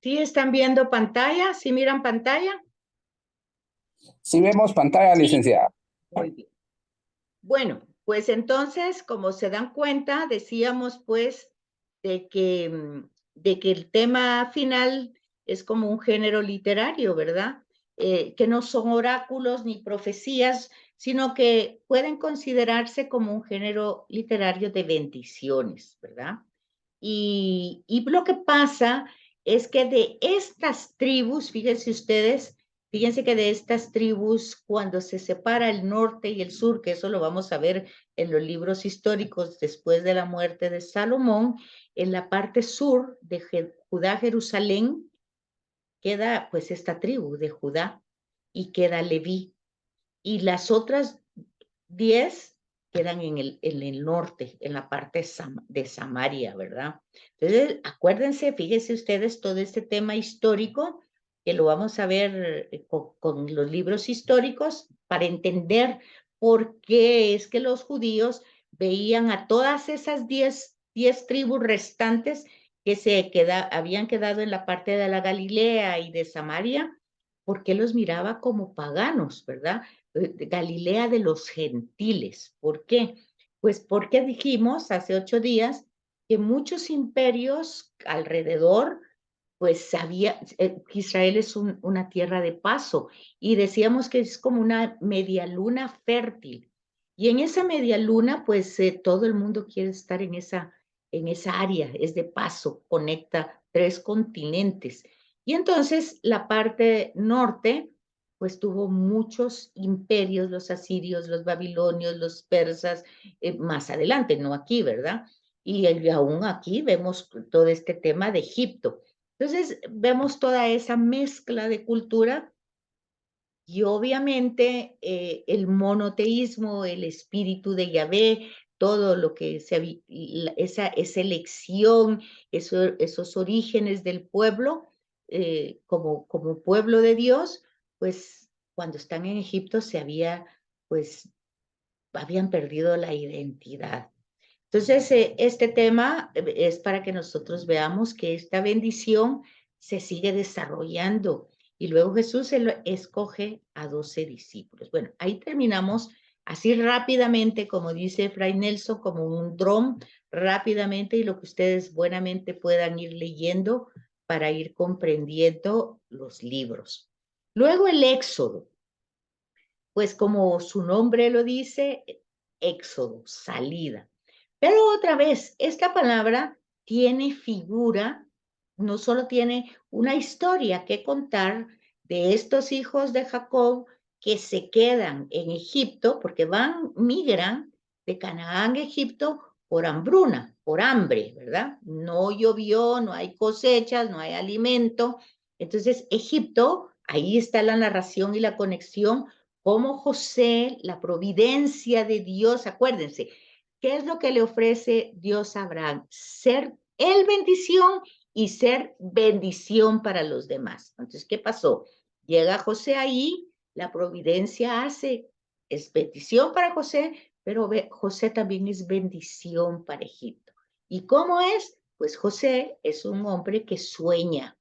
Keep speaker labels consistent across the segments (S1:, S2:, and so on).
S1: ¿Sí están viendo pantalla? ¿Sí miran pantalla?
S2: Sí vemos pantalla,
S1: Sí.
S2: licenciada.
S1: Muy bien. Bueno, pues entonces, como se dan cuenta, decíamos pues de que el tema final es como un género literario, ¿verdad? Que no son oráculos ni profecías, sino que pueden considerarse como un género literario de bendiciones, ¿verdad? Y lo que pasa es que de estas tribus, fíjense que de estas tribus, cuando se separa el norte y el sur, que eso lo vamos a ver en los libros históricos después de la muerte de Salomón, en la parte sur de Judá, Jerusalén, queda pues esta tribu de Judá y queda Leví. Y las otras 10 quedan en el norte, en la parte de Samaria, ¿verdad? Entonces, acuérdense, fíjense ustedes todo este tema histórico, que lo vamos a ver con los libros históricos, para entender por qué es que los judíos veían a todas esas 10 tribus restantes que habían quedado en la parte de la Galilea y de Samaria, porque los miraba como paganos, ¿verdad? Galilea de los gentiles. ¿Por qué? Pues porque dijimos hace 8 días que muchos imperios alrededor, pues sabía, Israel es una tierra de paso, y decíamos que es como una media luna fértil. Y en esa media luna, pues todo el mundo quiere estar en esa área, es de paso, conecta 3 continentes. Y entonces la parte norte, pues tuvo muchos imperios, los asirios, los babilonios, los persas, más adelante, no aquí, ¿verdad? Y aún aquí vemos todo este tema de Egipto. Entonces, vemos toda esa mezcla de cultura y obviamente el monoteísmo, el espíritu de Yahvé, todo lo que esa elección, esos orígenes del pueblo, como pueblo de Dios, pues cuando están en Egipto pues, habían perdido la identidad. Entonces, este tema es para que nosotros veamos que esta bendición se sigue desarrollando. Y luego Jesús escoge a 12 discípulos. Bueno, ahí terminamos así rápidamente, como dice Fray Nelson, como un dron, rápidamente, y lo que ustedes buenamente puedan ir leyendo para ir comprendiendo los libros. Luego el Éxodo, pues como su nombre lo dice, Éxodo, salida. Pero otra vez, esta palabra tiene figura, no solo tiene una historia que contar de estos hijos de Jacob que se quedan en Egipto, porque migran de Canaán a Egipto por hambruna, por hambre, ¿verdad? No llovió, no hay cosechas, no hay alimento. Entonces, Egipto, ahí está la narración y la conexión, como José, la providencia de Dios, acuérdense, ¿qué es lo que le ofrece Dios a Abraham? Ser él bendición y ser bendición para los demás. Entonces, ¿qué pasó? Llega José ahí, la providencia es bendición para José, pero José también es bendición para Egipto. ¿Y cómo es? Pues José es un hombre que sueña.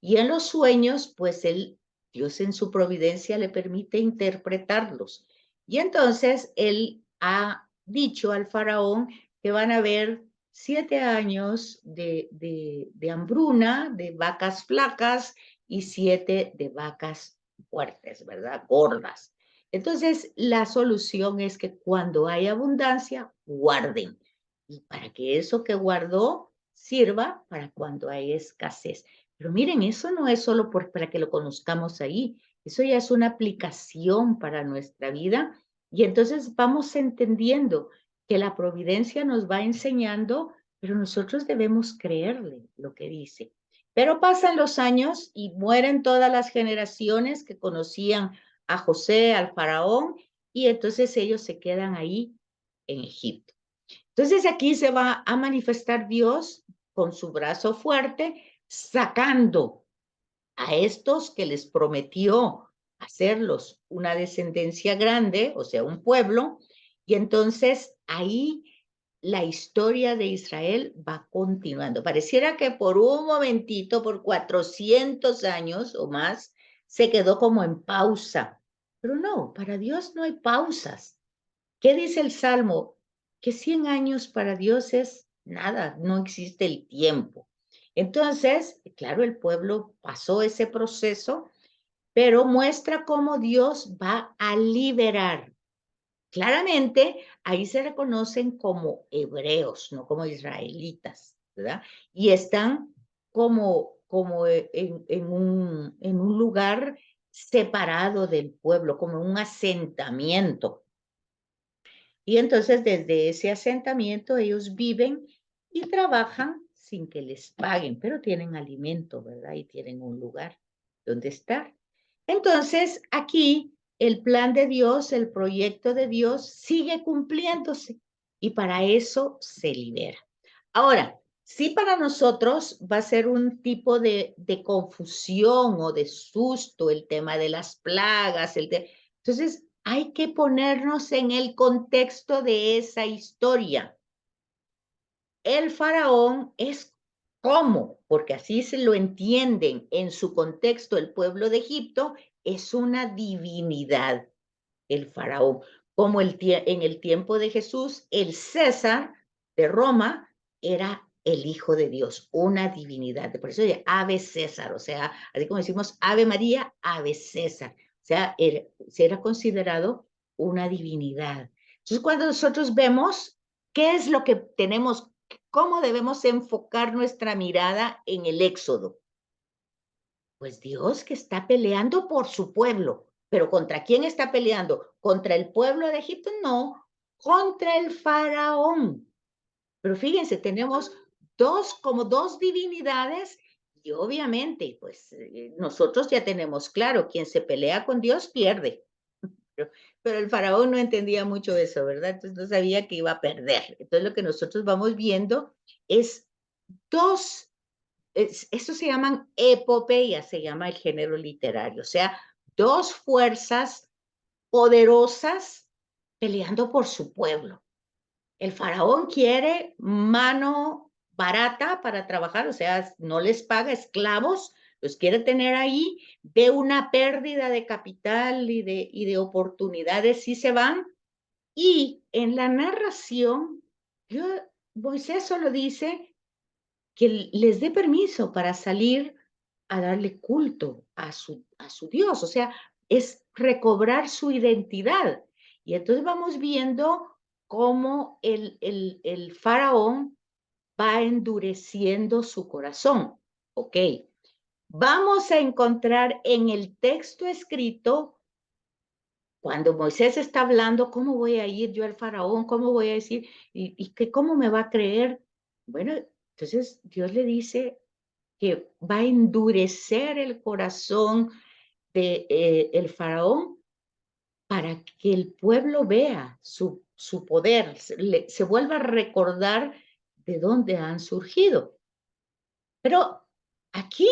S1: Y en los sueños, pues Dios en su providencia le permite interpretarlos. Y entonces él ha dicho al faraón que van a haber 7 años de hambruna, de vacas flacas y 7 de vacas fuertes, ¿verdad? Gordas. Entonces, la solución es que cuando hay abundancia, guarden. Y para que eso que guardó sirva para cuando hay escasez. Pero miren, eso no es solo para que lo conozcamos ahí, eso ya es una aplicación para nuestra vida, y entonces vamos entendiendo que la providencia nos va enseñando, pero nosotros debemos creerle lo que dice. Pero pasan los años y mueren todas las generaciones que conocían a José, al faraón, y entonces ellos se quedan ahí en Egipto. Entonces aquí se va a manifestar Dios con su brazo fuerte, sacando a estos que les prometió hacerlos una descendencia grande, o sea, un pueblo, y entonces ahí la historia de Israel va continuando. Pareciera que por un momentito, por 400 años o más, se quedó como en pausa. Pero no, para Dios no hay pausas. ¿Qué dice el Salmo? Que 100 años para Dios es nada, no existe el tiempo. Entonces, claro, el pueblo pasó ese proceso, pero muestra cómo Dios va a liberar. Claramente, ahí se reconocen como hebreos, no como israelitas, ¿verdad? Y están como en un lugar separado del pueblo, como un asentamiento. Y entonces desde ese asentamiento ellos viven y trabajan sin que les paguen, pero tienen alimento, ¿verdad? Y tienen un lugar donde estar. Entonces aquí el plan de Dios, el proyecto de Dios sigue cumpliéndose y para eso se libera. Ahora, sí para nosotros va a ser un tipo de confusión o de susto el tema de las plagas. Entonces, hay que ponernos en el contexto de esa historia. El faraón es como, porque así se lo entienden en su contexto el pueblo de Egipto, es una divinidad, el faraón. Como en el tiempo de Jesús, el César de Roma era el Hijo de Dios, una divinidad. Por eso de Ave César, o sea, así como decimos Ave María, Ave César. O sea, se era considerado una divinidad. Entonces, cuando nosotros vemos qué es lo que tenemos, cómo debemos enfocar nuestra mirada en el Éxodo, pues Dios que está peleando por su pueblo. ¿Pero contra quién está peleando? ¿Contra el pueblo de Egipto? No, contra el faraón. Pero fíjense, tenemos como dos divinidades y obviamente, pues nosotros ya tenemos claro, quien se pelea con Dios pierde. Pero el faraón no entendía mucho eso, ¿verdad? Entonces no sabía que iba a perder. Entonces lo que nosotros vamos viendo es dos eso se llaman epopeyas, se llama el género literario, o sea, dos fuerzas poderosas peleando por su pueblo. El faraón quiere mano barata para trabajar, o sea, no les paga esclavos, los quiere tener ahí, ve una pérdida de capital y de oportunidades y se van. Y en la narración, Moisés solo dice que les dé permiso para salir a darle culto a su Dios, o sea, es recobrar su identidad. Y entonces vamos viendo cómo el faraón va endureciendo su corazón. Ok, vamos a encontrar en el texto escrito, cuando Moisés está hablando, ¿cómo voy a ir yo al faraón? ¿Cómo voy a decir? ¿Y cómo me va a creer? Bueno, entonces Dios le dice que va a endurecer el corazón de el faraón para que el pueblo vea su poder, se vuelva a recordar de dónde han surgido. Pero aquí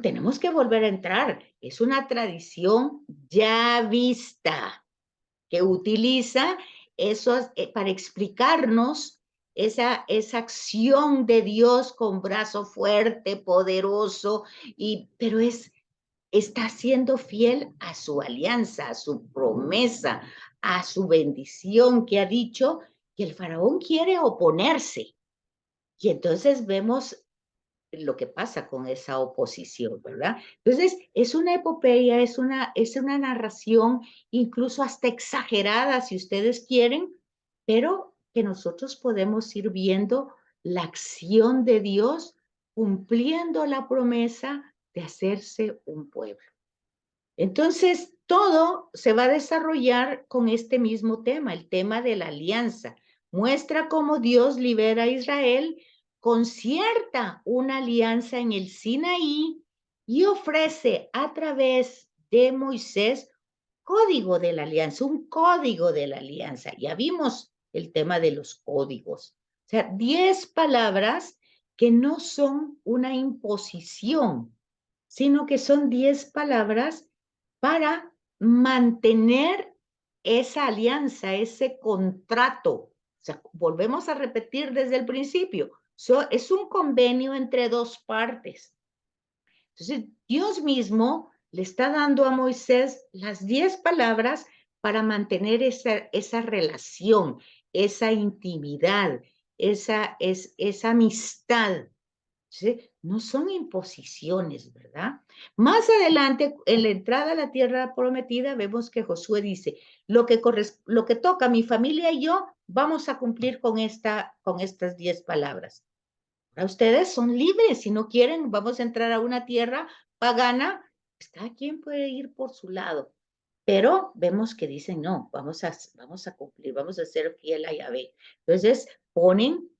S1: tenemos que volver a entrar. Es una tradición ya vista que utiliza eso para explicarnos esa acción de Dios con brazo fuerte, poderoso, pero está siendo fiel a su alianza, a su promesa, a su bendición que ha dicho que el faraón quiere oponerse. Y entonces vemos lo que pasa con esa oposición, ¿verdad? Entonces, es una epopeya, es una narración incluso hasta exagerada, si ustedes quieren, pero que nosotros podemos ir viendo la acción de Dios cumpliendo la promesa de hacerse un pueblo. Entonces, todo se va a desarrollar con este mismo tema, el tema de la alianza. Muestra cómo Dios libera a Israel, concierta una alianza en el Sinaí y ofrece a través de Moisés código de la alianza, un código de la alianza. Ya vimos el tema de los códigos. O sea, 10 palabras que no son una imposición, sino que son 10 palabras para mantener esa alianza, ese contrato sea, volvemos a repetir desde el principio. Es un convenio entre dos partes. Entonces, Dios mismo le está dando a Moisés las 10 palabras para mantener esa relación, esa intimidad, esa amistad. ¿Sí? No son imposiciones, ¿verdad? Más adelante, en la entrada a la tierra prometida, vemos que Josué dice, lo que toca a mi familia y yo, vamos a cumplir con estas 10 palabras. Ahora ustedes son libres, si no quieren, vamos a entrar a una tierra pagana, pues cada quien puede ir por su lado. Pero vemos que dicen, no, vamos a cumplir, vamos a ser fiel a Yahvé. Entonces ponen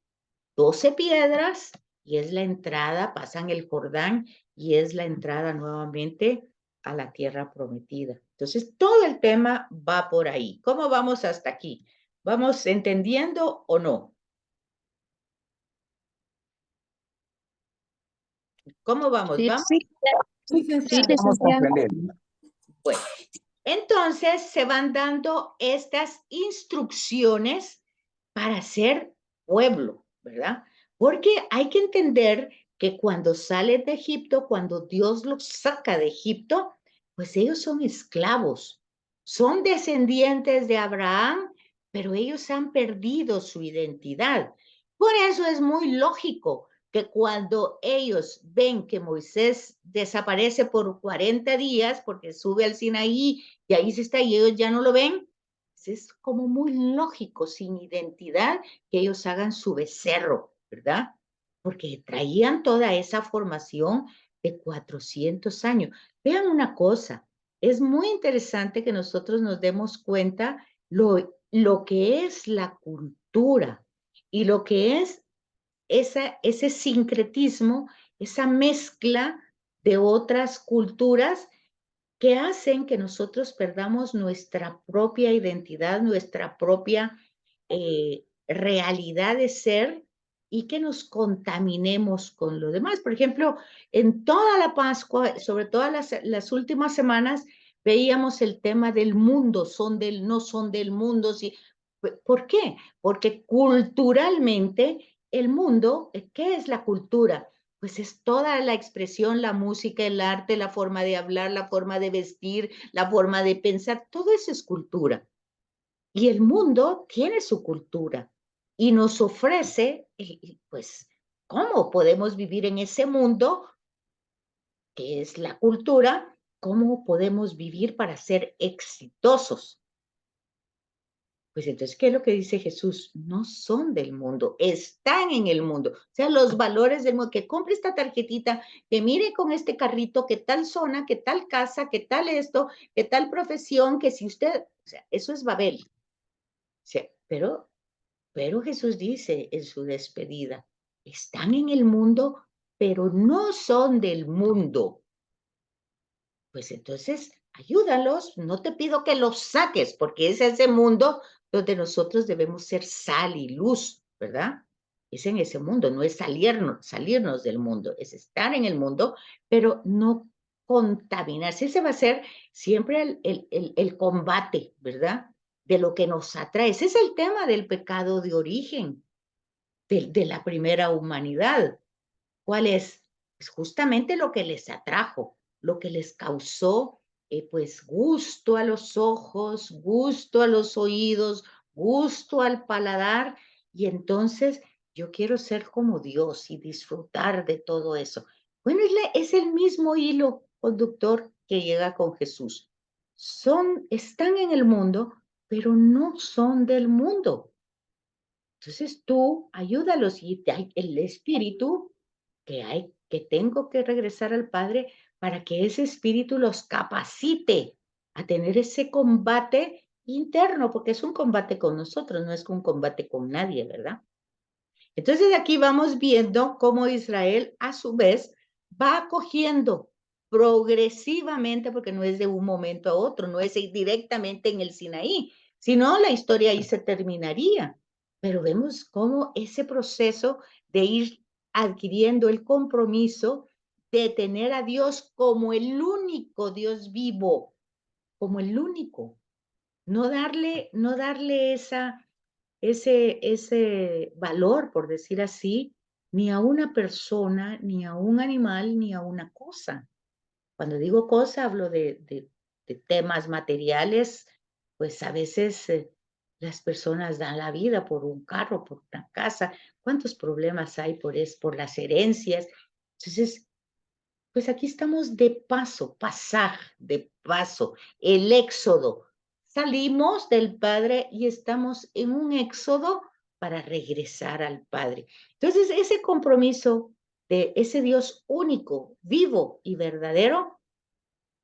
S1: 12 piedras y es la entrada, pasan el Jordán y es la entrada nuevamente a la tierra prometida. Entonces, todo el tema va por ahí. ¿Cómo vamos hasta aquí? ¿Vamos entendiendo o no? ¿Cómo vamos?
S3: Sí,
S1: ¿Vamos?
S3: sí,
S2: Sí, vamos comprendiendo.
S1: Bueno, entonces se van dando estas instrucciones para ser pueblo, ¿verdad? Porque hay que entender que cuando salen de Egipto, cuando Dios los saca de Egipto, pues ellos son esclavos, son descendientes de Abraham, pero ellos han perdido su identidad. Por eso es muy lógico que cuando ellos ven que Moisés desaparece por 40 días, porque sube al Sinaí y ahí se está y ellos ya no lo ven, es como muy lógico, sin identidad, que ellos hagan su becerro, ¿verdad? Porque traían toda esa formación de 400 años. Vean una cosa, es muy interesante que nosotros nos demos cuenta lo que es la cultura y lo que es ese sincretismo, esa mezcla de otras culturas que hacen que nosotros perdamos nuestra propia identidad, nuestra propia realidad de ser y que nos contaminemos con lo demás. Por ejemplo, en toda la Pascua, sobre todo las últimas semanas, veíamos el tema del mundo, no son del mundo. Sí. ¿Por qué? Porque culturalmente el mundo, ¿qué es la cultura? Pues es toda la expresión, la música, el arte, la forma de hablar, la forma de vestir, la forma de pensar, todo eso es cultura. Y el mundo tiene su cultura y nos ofrece, pues, cómo podemos vivir en ese mundo que es la cultura, cómo podemos vivir para ser exitosos. Pues entonces, ¿qué es lo que dice Jesús? No son del mundo, están en el mundo. O sea, los valores del mundo, que compre esta tarjetita, que mire con este carrito, qué tal zona, qué tal casa, qué tal esto, qué tal profesión, que si usted, o sea, eso es Babel. O sea, pero Jesús dice en su despedida, están en el mundo, pero no son del mundo. Pues entonces, ayúdalos, no te pido que los saques, porque es ese mundo donde nosotros debemos ser sal y luz, ¿verdad? Es en ese mundo, no es salirnos del mundo, es estar en el mundo, pero no contaminarse. Ese va a ser siempre el combate, ¿verdad? De lo que nos atrae. Ese es el tema del pecado de origen, de la primera humanidad. ¿Cuál es? Pues justamente lo que les atrajo, lo que les causó, pues gusto a los ojos, gusto a los oídos, gusto al paladar, y entonces yo quiero ser como Dios y disfrutar de todo eso. Bueno, es el mismo hilo conductor que llega con Jesús. Están en el mundo, pero no son del mundo. Entonces tú ayúdalos y el espíritu que tengo que regresar al Padre para que ese espíritu los capacite a tener ese combate interno, porque es un combate con nosotros, no es un combate con nadie, ¿verdad? Entonces aquí vamos viendo cómo Israel a su vez va acogiendo progresivamente, porque no es de un momento a otro, no es directamente en el Sinaí, sino la historia ahí se terminaría. Pero vemos cómo ese proceso de ir adquiriendo el compromiso de tener a Dios como el único Dios vivo, como el único, no darle ese valor, por decir así, ni a una persona, ni a un animal, ni a una cosa. Cuando digo cosa, hablo de temas materiales, pues a veces las personas dan la vida por un carro, por una casa. ¿Cuántos problemas hay por las herencias? Entonces, pues aquí estamos de paso, pasaje, de paso, el éxodo. Salimos del Padre y estamos en un éxodo para regresar al Padre. Entonces, ese compromiso de ese Dios único, vivo y verdadero,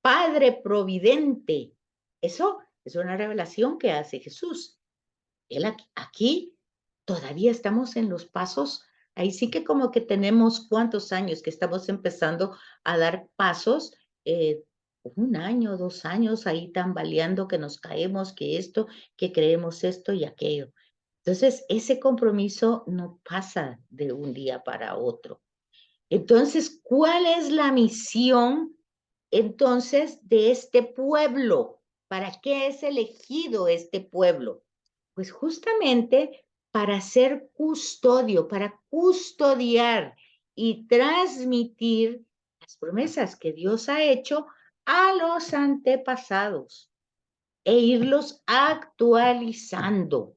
S1: Padre providente, eso es una revelación que hace Jesús. Él aquí todavía estamos en los pasos, ahí sí que como que tenemos cuántos años que estamos empezando a dar pasos, 1 año, 2 años, ahí tambaleando que nos caemos, que esto, que creemos esto y aquello. Entonces, ese compromiso no pasa de un día para otro. Entonces, ¿cuál es la misión entonces de este pueblo? ¿Para qué es elegido este pueblo? Pues justamente para ser custodio, para custodiar y transmitir las promesas que Dios ha hecho a los antepasados e irlos actualizando.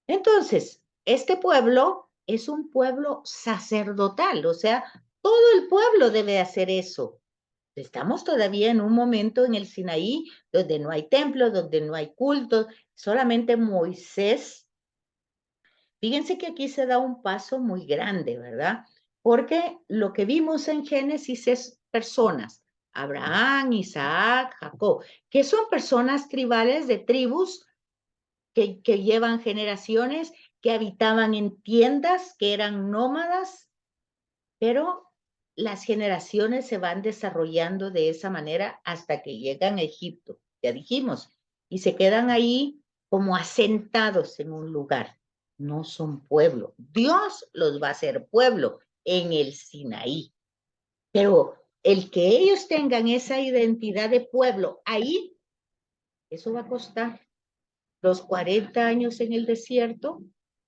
S1: Entonces, este pueblo es un pueblo sacerdotal, o sea, todo el pueblo debe hacer eso. Estamos todavía en un momento en el Sinaí donde no hay templo, donde no hay culto, solamente Moisés. Fíjense que aquí se da un paso muy grande, ¿verdad? Porque lo que vimos en Génesis es personas, Abraham, Isaac, Jacob, que son personas tribales de tribus que llevan generaciones, que habitaban en tiendas, que eran nómadas, pero las generaciones se van desarrollando de esa manera hasta que llegan a Egipto, ya dijimos, y se quedan ahí como asentados en un lugar. No son pueblo. Dios los va a hacer pueblo en el Sinaí. Pero el que ellos tengan esa identidad de pueblo ahí, eso va a costar los 40 años en el desierto,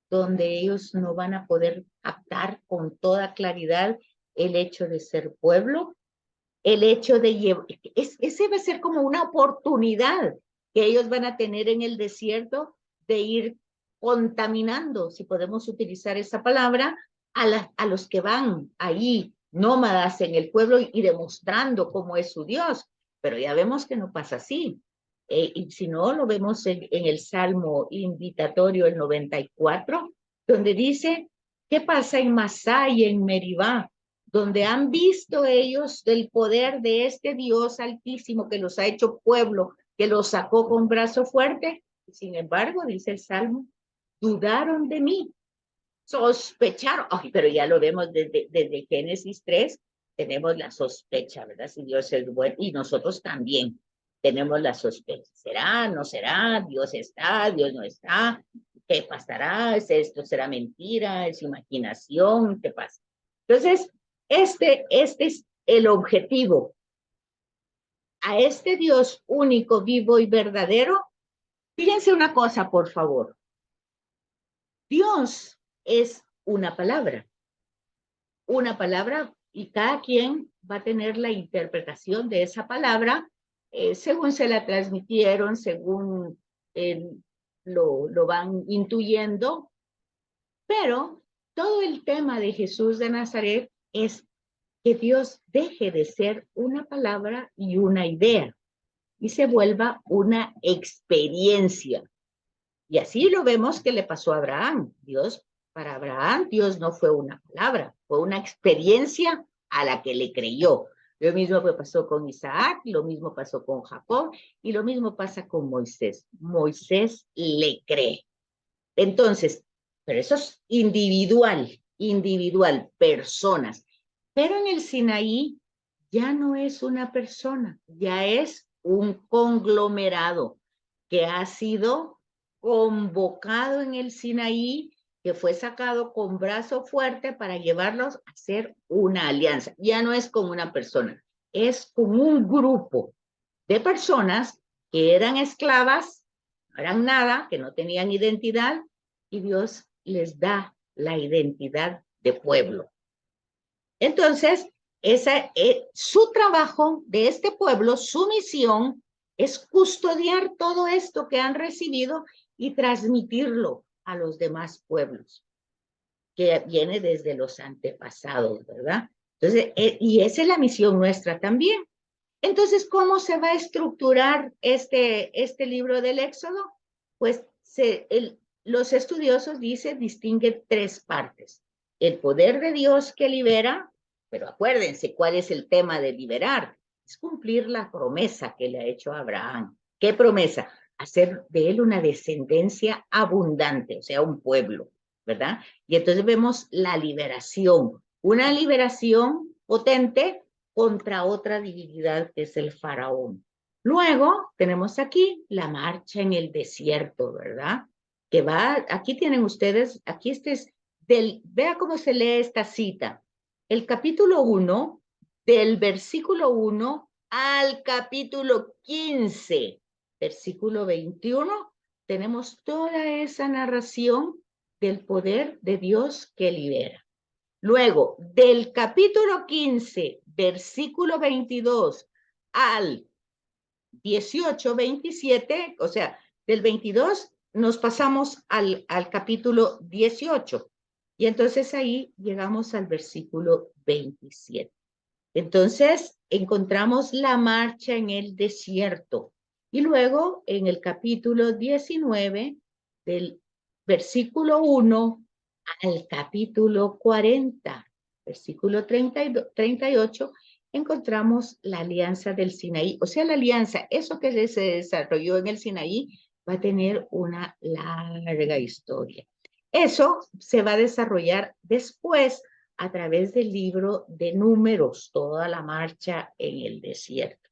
S1: donde ellos no van a poder captar con toda claridad el hecho de ser pueblo, el hecho de llevar, ese va a ser como una oportunidad que ellos van a tener en el desierto de ir contaminando, si podemos utilizar esa palabra, a los que van ahí nómadas en el pueblo y demostrando cómo es su Dios. Pero ya vemos que no pasa así. Y si no, lo vemos en el Salmo invitatorio, el 94, donde dice, ¿qué pasa en Masá y en Meribá? Donde han visto ellos del poder de este Dios altísimo que los ha hecho pueblo, que los sacó con brazo fuerte. Sin embargo, dice el Salmo, dudaron de mí, sospecharon. Ay, pero ya lo vemos desde Génesis 3, tenemos la sospecha, ¿verdad? Si Dios es bueno, y nosotros también tenemos la sospecha. ¿Será? ¿No será? ¿Dios está? ¿Dios no está? ¿Qué pasará? ¿Esto será mentira? ¿Es imaginación? ¿Qué pasa? Entonces, este es el objetivo. A este Dios único, vivo y verdadero, fíjense una cosa, por favor. Dios es una palabra y cada quien va a tener la interpretación de esa palabra según se la transmitieron, según lo van intuyendo, pero todo el tema de Jesús de Nazaret es que Dios deje de ser una palabra y una idea y se vuelva una experiencia. Y así lo vemos que le pasó a Abraham. Para Abraham, Dios no fue una palabra, fue una experiencia a la que le creyó. Lo mismo pasó con Isaac, lo mismo pasó con Jacob y lo mismo pasa con Moisés. Moisés le cree. Entonces, pero eso es individual, personas. Pero en el Sinaí ya no es una persona, ya es un conglomerado que ha sido convocado en el Sinaí, que fue sacado con brazo fuerte para llevarlos a hacer una alianza. Ya no es con una persona, es con un grupo de personas que eran esclavas, no eran nada, que no tenían identidad, y Dios les da la identidad de pueblo. Entonces, su trabajo de este pueblo, su misión, es custodiar todo esto que han recibido y transmitirlo a los demás pueblos, que viene desde los antepasados, ¿verdad? Entonces, y esa es la misión nuestra también. Entonces, ¿cómo se va a estructurar este libro del Éxodo? Pues los estudiosos dicen, distinguen tres partes. El poder de Dios que libera, pero acuérdense cuál es el tema de liberar. Es cumplir la promesa que le ha hecho a Abraham. ¿Qué promesa? Hacer de él una descendencia abundante, o sea, un pueblo, ¿verdad? Y entonces vemos la liberación, una liberación potente contra otra divinidad que es el faraón. Luego tenemos aquí la marcha en el desierto, ¿verdad? Que va, aquí tienen ustedes, aquí este es vea cómo se lee esta cita. El capítulo 1, del versículo 1 al capítulo 15, versículo 21, tenemos toda esa narración del poder de Dios que libera. Luego, del capítulo 15, versículo 22 al 18, 27, o sea, del 22 nos pasamos al capítulo 18. Y entonces ahí llegamos al versículo 27. Entonces encontramos la marcha en el desierto. Y luego en el capítulo 19, del versículo 1 al capítulo 40, versículo 38, encontramos la alianza del Sinaí. O sea, la alianza, eso que se desarrolló en el Sinaí, va a tener una larga historia. Eso se va a desarrollar después a través del libro de Números, toda la marcha en el desierto.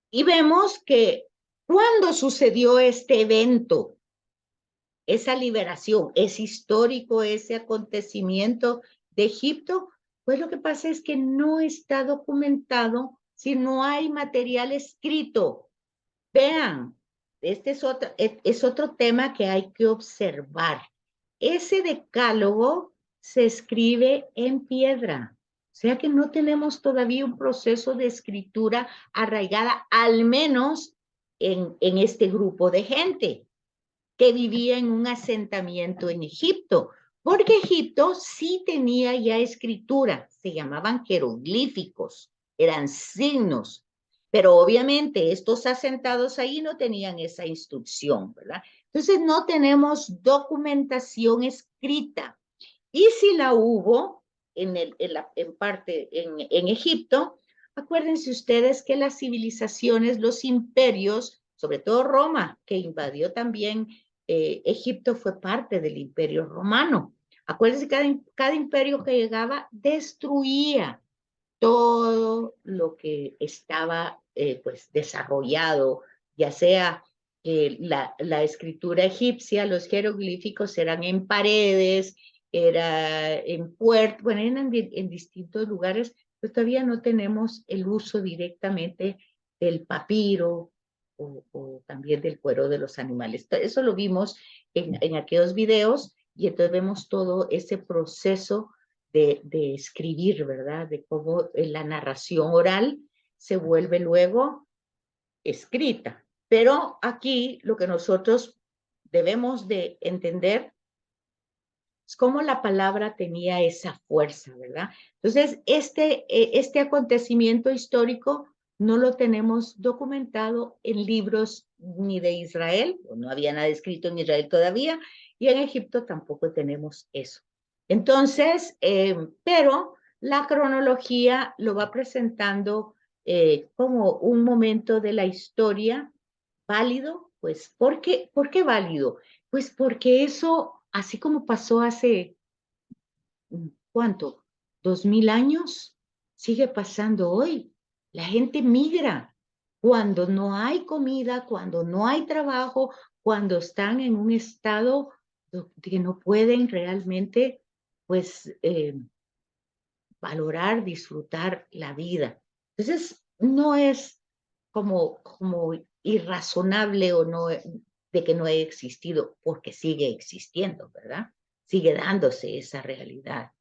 S1: Y vemos que cuando sucedió este evento, esa liberación, es histórico ese acontecimiento de Egipto, pues lo que pasa es que no está documentado si no hay material escrito. Vean, este es otro tema que hay que observar. Ese decálogo se escribe en piedra, o sea que no tenemos todavía un proceso de escritura arraigada, al menos en este grupo de gente que vivía en un asentamiento en Egipto, porque Egipto sí tenía ya escritura, se llamaban jeroglíficos, eran signos, pero obviamente estos asentados ahí no tenían esa instrucción, ¿verdad? Entonces no tenemos documentación escrita. Y si la hubo en parte en Egipto, acuérdense ustedes que las civilizaciones, los imperios, sobre todo Roma, que invadió también Egipto, fue parte del imperio romano. Acuérdense que cada imperio que llegaba destruía todo lo que estaba pues desarrollado, ya sea la escritura egipcia, los jeroglíficos eran en paredes, era en puertas, bueno, eran en distintos lugares, pero todavía no tenemos el uso directamente del papiro o también del cuero de los animales. Eso lo vimos en aquellos videos y entonces vemos todo ese proceso de escribir, ¿verdad? De cómo la narración oral se vuelve luego escrita. Pero aquí lo que nosotros debemos de entender es cómo la palabra tenía esa fuerza, ¿verdad? Entonces, este acontecimiento histórico no lo tenemos documentado en libros ni de Israel, no había nada escrito en Israel todavía, y en Egipto tampoco tenemos eso. Entonces, pero la cronología lo va presentando como un momento de la historia válido, pues, ¿por qué válido? Pues porque eso, así como pasó hace, ¿cuánto? 2000 años, sigue pasando hoy. La gente migra cuando no hay comida, cuando no hay trabajo, cuando están en un estado que no pueden realmente, pues, valorar, disfrutar la vida. Entonces, no es como irrazonable o no, de que no haya existido, porque sigue existiendo, ¿verdad? Sigue dándose esa realidad.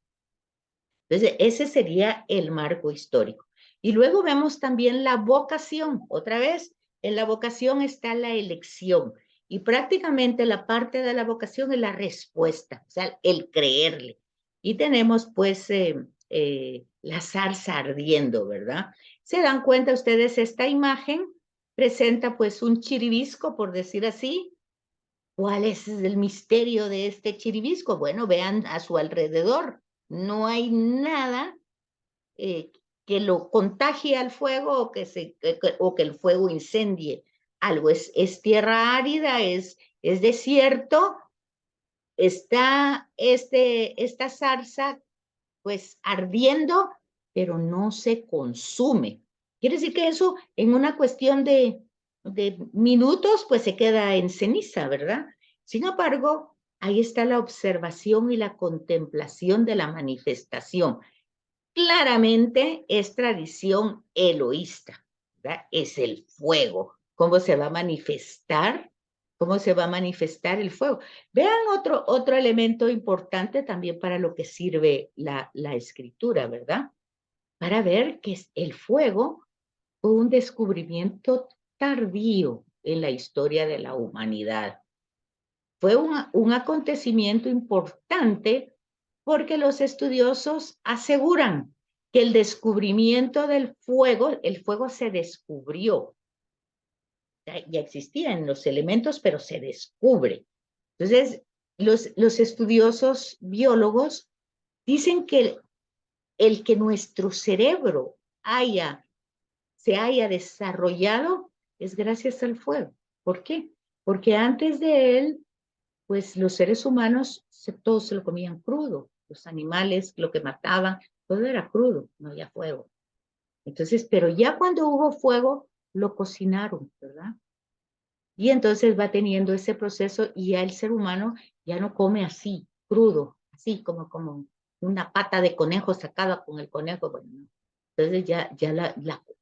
S1: Entonces, ese sería el marco histórico. Y luego vemos también la vocación. Otra vez, en la vocación está la elección. Y prácticamente la parte de la vocación es la respuesta, o sea, el creerle. Y tenemos pues la zarza ardiendo, ¿verdad? ¿Se dan cuenta ustedes? Esta imagen presenta pues un chiribisco, por decir así. ¿Cuál es el misterio de este chiribisco? Bueno, vean a su alrededor. No hay nada que lo contagie al fuego o que el fuego incendie algo. Es tierra árida, es desierto, está esta zarza pues ardiendo, pero no se consume. Quiere decir que eso en una cuestión de minutos pues se queda en ceniza, ¿verdad? Sin embargo, ahí está la observación y la contemplación de la manifestación. Claramente es tradición eloísta, ¿verdad? Es el fuego. ¿Cómo se va a manifestar? ¿Cómo se va a manifestar el fuego? Vean otro elemento importante también para lo que sirve la escritura, ¿verdad? Para ver que el fuego fue un descubrimiento tardío en la historia de la humanidad. Fue un acontecimiento importante porque los estudiosos aseguran que el descubrimiento del fuego, el fuego se descubrió. Ya existían los elementos, pero se descubre. Entonces, los estudiosos biólogos dicen que el que nuestro cerebro se haya desarrollado es gracias al fuego. ¿Por qué? Porque antes de él pues los seres humanos todos se lo comían crudo, los animales, lo que mataban, todo era crudo, no había fuego. Entonces, pero ya cuando hubo fuego, lo cocinaron, ¿verdad? Y entonces va teniendo ese proceso y ya el ser humano ya no come así, crudo, así como una pata de conejo sacada con el conejo. Bueno, no. Entonces ya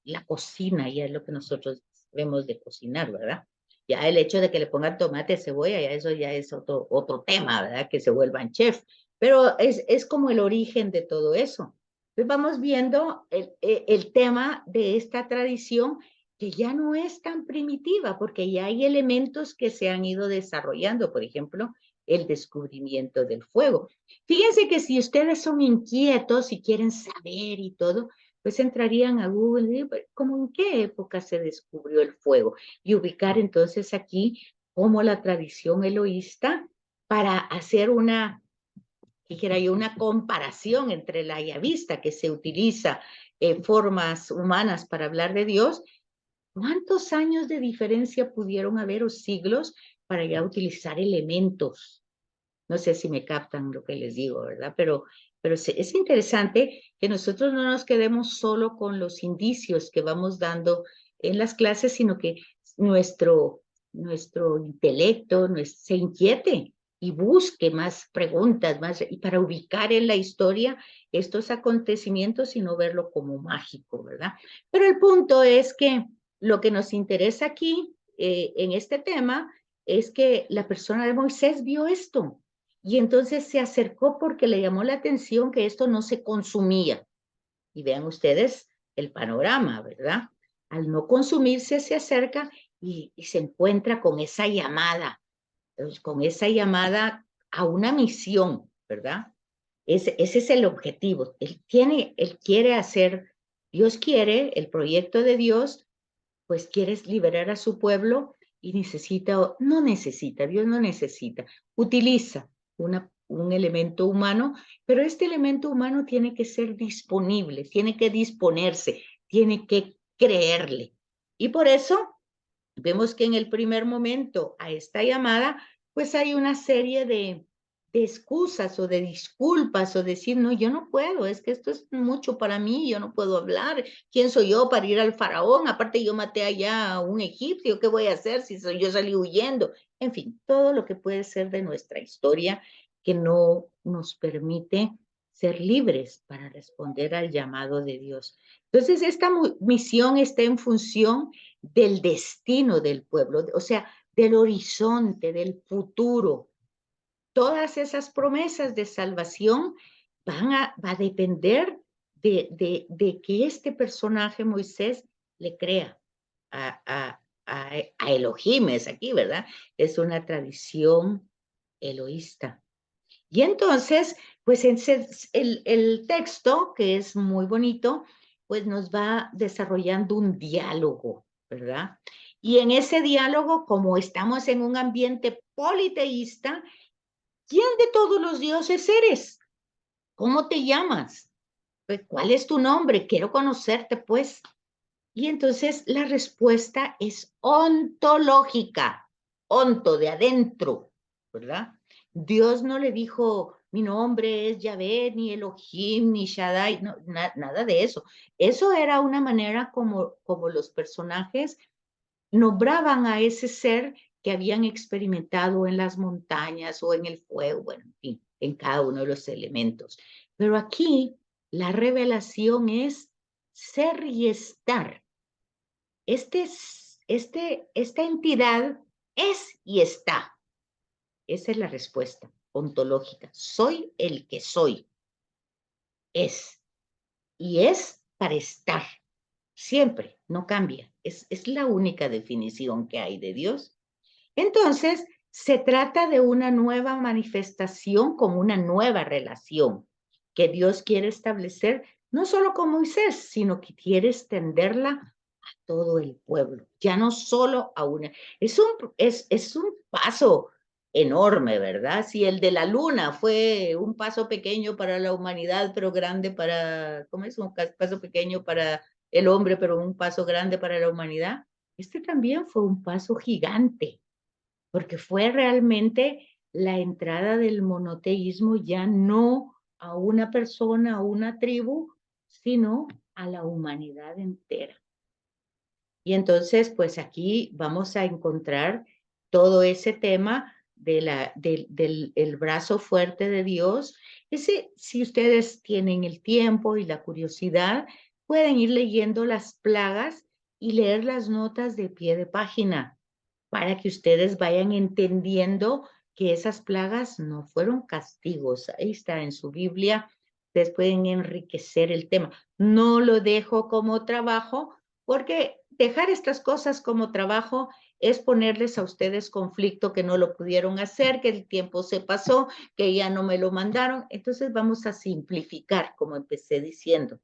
S1: la cocina ya es lo que nosotros vemos de cocinar, ¿verdad? Ya el hecho de que le pongan tomate, cebolla, ya eso ya es otro tema, ¿verdad? Que se vuelvan chef. Pero es como el origen de todo eso. Entonces vamos viendo el tema de esta tradición que ya no es tan primitiva, porque ya hay elementos que se han ido desarrollando, por ejemplo, el descubrimiento del fuego. Fíjense que si ustedes son inquietos y quieren saber y todo, pues entrarían a Google y como en qué época se descubrió el fuego y ubicar entonces aquí como la tradición eloísta para hacer dijera yo, una comparación entre la yavista que se utiliza en formas humanas para hablar de Dios. ¿Cuántos años de diferencia pudieron haber o siglos para ya utilizar elementos? No sé si me captan lo que les digo, ¿verdad? Pero es interesante que nosotros no nos quedemos solo con los indicios que vamos dando en las clases, sino que nuestro intelecto se inquiete y busque más preguntas, y para ubicar en la historia estos acontecimientos y no verlo como mágico, ¿verdad? Pero el punto es que lo que nos interesa aquí en este tema es que la persona de Moisés vio esto y entonces se acercó porque le llamó la atención que esto no se consumía. Y vean ustedes el panorama, ¿verdad? Al no consumirse se acerca y se encuentra con esa llamada a una misión, ¿verdad? Ese es el objetivo. Él quiere hacer, Dios quiere, el proyecto de Dios pues quieres liberar a su pueblo y Dios no necesita, utiliza un elemento humano, pero este elemento humano tiene que ser disponible, tiene que disponerse, tiene que creerle. Y por eso vemos que en el primer momento a esta llamada, pues hay una serie de excusas o de disculpas o decir, no, yo no puedo, es que esto es mucho para mí, yo no puedo hablar, ¿quién soy yo para ir al faraón? Aparte yo maté allá a un egipcio, ¿qué voy a hacer si yo salí huyendo? En fin, todo lo que puede ser de nuestra historia que no nos permite ser libres para responder al llamado de Dios. Entonces, esta misión está en función del destino del pueblo, o sea, del horizonte, del futuro. Todas esas promesas de salvación va a depender de que este personaje Moisés le crea a Elohim, es aquí, ¿verdad? Es una tradición eloísta. Y entonces, pues el texto, que es muy bonito, pues nos va desarrollando un diálogo, ¿verdad? Y en ese diálogo, como estamos en un ambiente politeísta, ¿quién de todos los dioses eres? ¿Cómo te llamas? Pues, ¿cuál es tu nombre? Quiero conocerte, pues. Y entonces la respuesta es ontológica, onto de adentro, ¿verdad? Dios no le dijo, mi nombre es Yahvé, ni Elohim, ni Shaddai, no, nada de eso. Eso era una manera como los personajes nombraban a ese ser que habían experimentado en las montañas o en el fuego, bueno, en fin, en cada uno de los elementos. Pero aquí la revelación es ser y estar. Esta entidad es y está. Esa es la respuesta ontológica. Soy el que soy. Es. Y es para estar. Siempre. No cambia. Es la única definición que hay de Dios. Entonces, se trata de una nueva manifestación con una nueva relación que Dios quiere establecer, no solo con Moisés, sino que quiere extenderla todo el pueblo, ya no solo a una. Es un paso enorme, ¿verdad? Si el de la luna fue un paso pequeño para la humanidad, pero grande para, ¿cómo es? Un paso pequeño para el hombre, pero un paso grande para la humanidad. Este también fue un paso gigante, porque fue realmente la entrada del monoteísmo ya no a una persona, a una tribu, sino a la humanidad entera. Y entonces, pues aquí vamos a encontrar todo ese tema del el brazo fuerte de Dios. Ese, si ustedes tienen el tiempo y la curiosidad, pueden ir leyendo las plagas y leer las notas de pie de página para que ustedes vayan entendiendo que esas plagas no fueron castigos. Ahí está en su Biblia. Ustedes pueden enriquecer el tema. No lo dejo como trabajo, porque dejar estas cosas como trabajo es ponerles a ustedes conflicto, que no lo pudieron hacer, que el tiempo se pasó, que ya no me lo mandaron. Entonces vamos a simplificar, como empecé diciendo.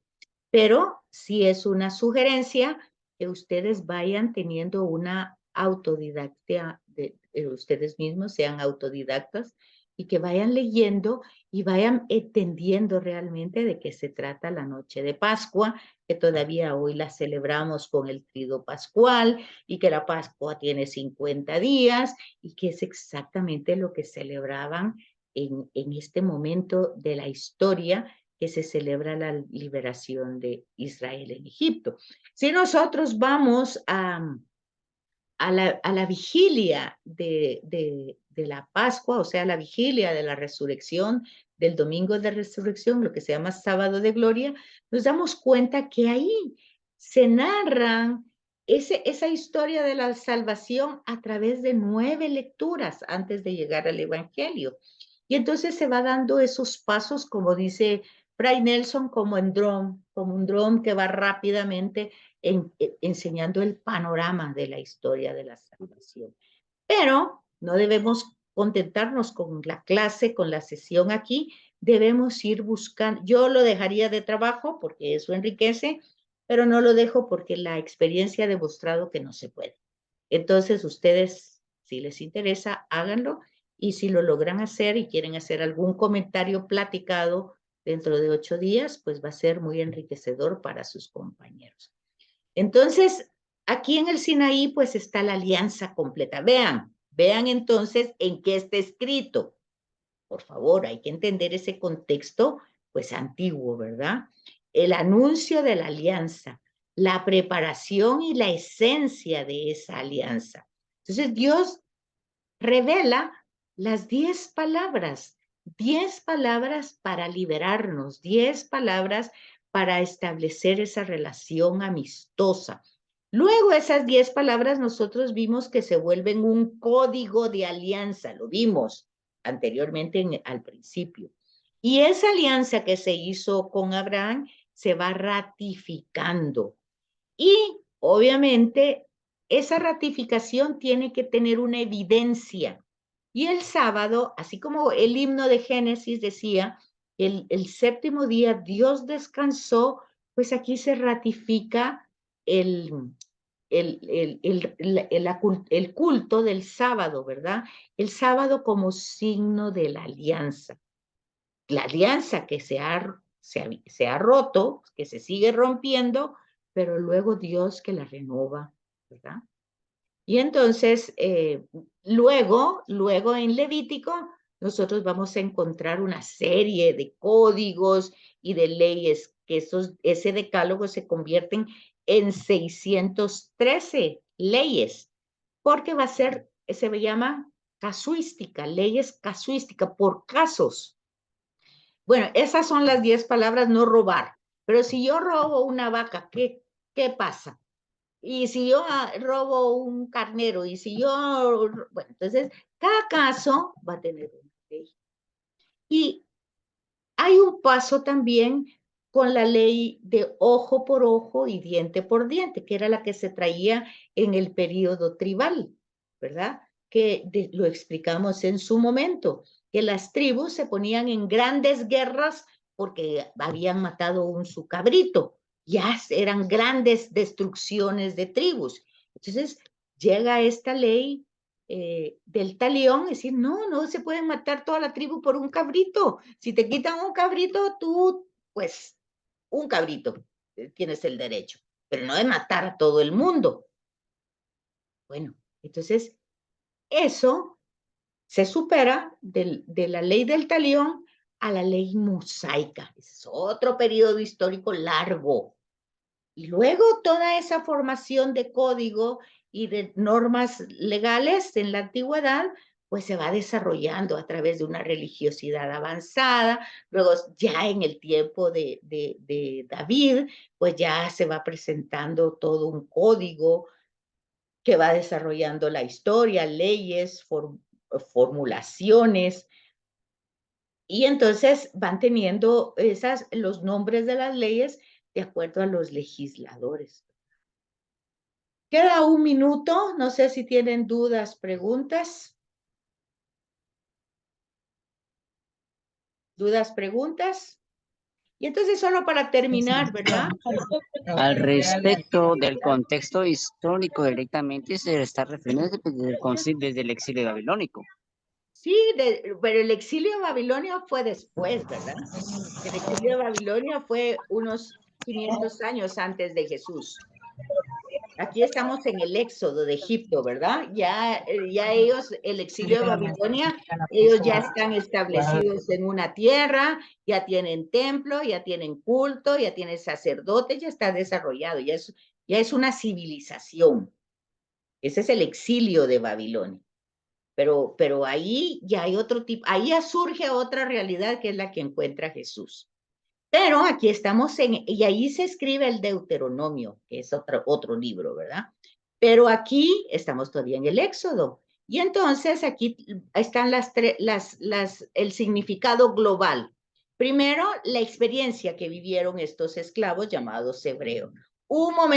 S1: Pero sí es una sugerencia que ustedes vayan teniendo una autodidactia de ustedes mismos, sean autodidactas, y que vayan leyendo y vayan entendiendo realmente de qué se trata la noche de Pascua, que todavía hoy la celebramos con el trido pascual, y que la Pascua tiene 50 días, y que es exactamente lo que celebraban en este momento de la historia que se celebra la liberación de Israel en Egipto. Si nosotros vamos a la vigilia de la Pascua, o sea, la vigilia de la resurrección, del domingo de resurrección, lo que se llama sábado de gloria, nos damos cuenta que ahí se narran esa historia de la salvación a través de 9 lecturas antes de llegar al Evangelio. Y entonces se va dando esos pasos, como dice Fray Nelson, como un dron que va rápidamente enseñando el panorama de la historia de la salvación. Pero no debemos contentarnos con la clase, con la sesión aquí, debemos ir buscando. Yo lo dejaría de trabajo porque eso enriquece, pero no lo dejo porque la experiencia ha demostrado que no se puede. Entonces, ustedes, si les interesa, háganlo, y si lo logran hacer y quieren hacer algún comentario platicado dentro de 8 días, pues va a ser muy enriquecedor para sus compañeros. Entonces, aquí en el Sinaí, pues está la alianza completa. Vean entonces en qué está escrito. Por favor, hay que entender ese contexto, pues antiguo, ¿verdad? El anuncio de la alianza, la preparación y la esencia de esa alianza. Entonces, Dios revela las 10 palabras para liberarnos, 10 palabras para establecer esa relación amistosa. Luego esas 10 palabras nosotros vimos que se vuelven un código de alianza, lo vimos anteriormente al principio. Y esa alianza que se hizo con Abraham se va ratificando. Y obviamente esa ratificación tiene que tener una evidencia. Y el sábado, así como el himno de Génesis decía, el séptimo día Dios descansó, pues aquí se ratifica el, el culto del sábado, ¿verdad? El sábado como signo de la alianza. La alianza que se ha roto, que se sigue rompiendo, pero luego Dios que la renova, ¿verdad? Y entonces, luego en Levítico, nosotros vamos a encontrar una serie de códigos y de leyes, que ese decálogo se convierten en 613 leyes, porque se llama casuística, leyes casuística, por casos. Bueno, esas son las 10 palabras, no robar. Pero si yo robo una vaca, ¿qué pasa? Y si yo robo un carnero, y si yo, bueno, entonces cada caso va a tener una ley. Y hay un paso también con la ley de ojo por ojo y diente por diente, que era la que se traía en el periodo tribal, ¿verdad? Lo explicamos en su momento, que las tribus se ponían en grandes guerras porque habían matado su cabrito. Ya eran grandes destrucciones de tribus. Entonces llega esta ley del talión, decir, no se pueden matar toda la tribu por un cabrito. Si te quitan un cabrito, tú, pues, un cabrito, tienes el derecho, pero no de matar a todo el mundo. Bueno, entonces, eso se supera de la ley del talión a la ley mosaica. Es otro periodo histórico largo. Y luego toda esa formación de código y de normas legales en la antigüedad, pues se va desarrollando a través de una religiosidad avanzada. Luego ya en el tiempo de David, pues ya se va presentando todo un código que va desarrollando la historia, leyes, formulaciones. Y entonces van teniendo los nombres de las leyes de acuerdo a los legisladores. Queda un minuto, no sé si tienen dudas, preguntas. ¿Dudas, preguntas? Y entonces solo para terminar, ¿verdad?
S3: Al respecto del contexto histórico directamente se está refiriendo desde el exilio babilónico.
S1: Sí, pero el exilio de Babilonia fue después, ¿verdad? El exilio de Babilonia fue unos 500 años antes de Jesús. Aquí estamos en el éxodo de Egipto, ¿verdad? Ya ellos, el exilio de Babilonia, ellos ya están establecidos en una tierra, ya tienen templo, ya tienen culto, ya tienen sacerdotes, ya está desarrollado, ya es una civilización. Ese es el exilio de Babilonia. Pero ahí ya hay otro tipo, ahí ya surge otra realidad que es la que encuentra Jesús. Pero aquí estamos y ahí se escribe el Deuteronomio, que es otro libro, ¿verdad? Pero aquí estamos todavía en el Éxodo. Y entonces aquí están el significado global. Primero, la experiencia que vivieron estos esclavos llamados hebreos. Un momento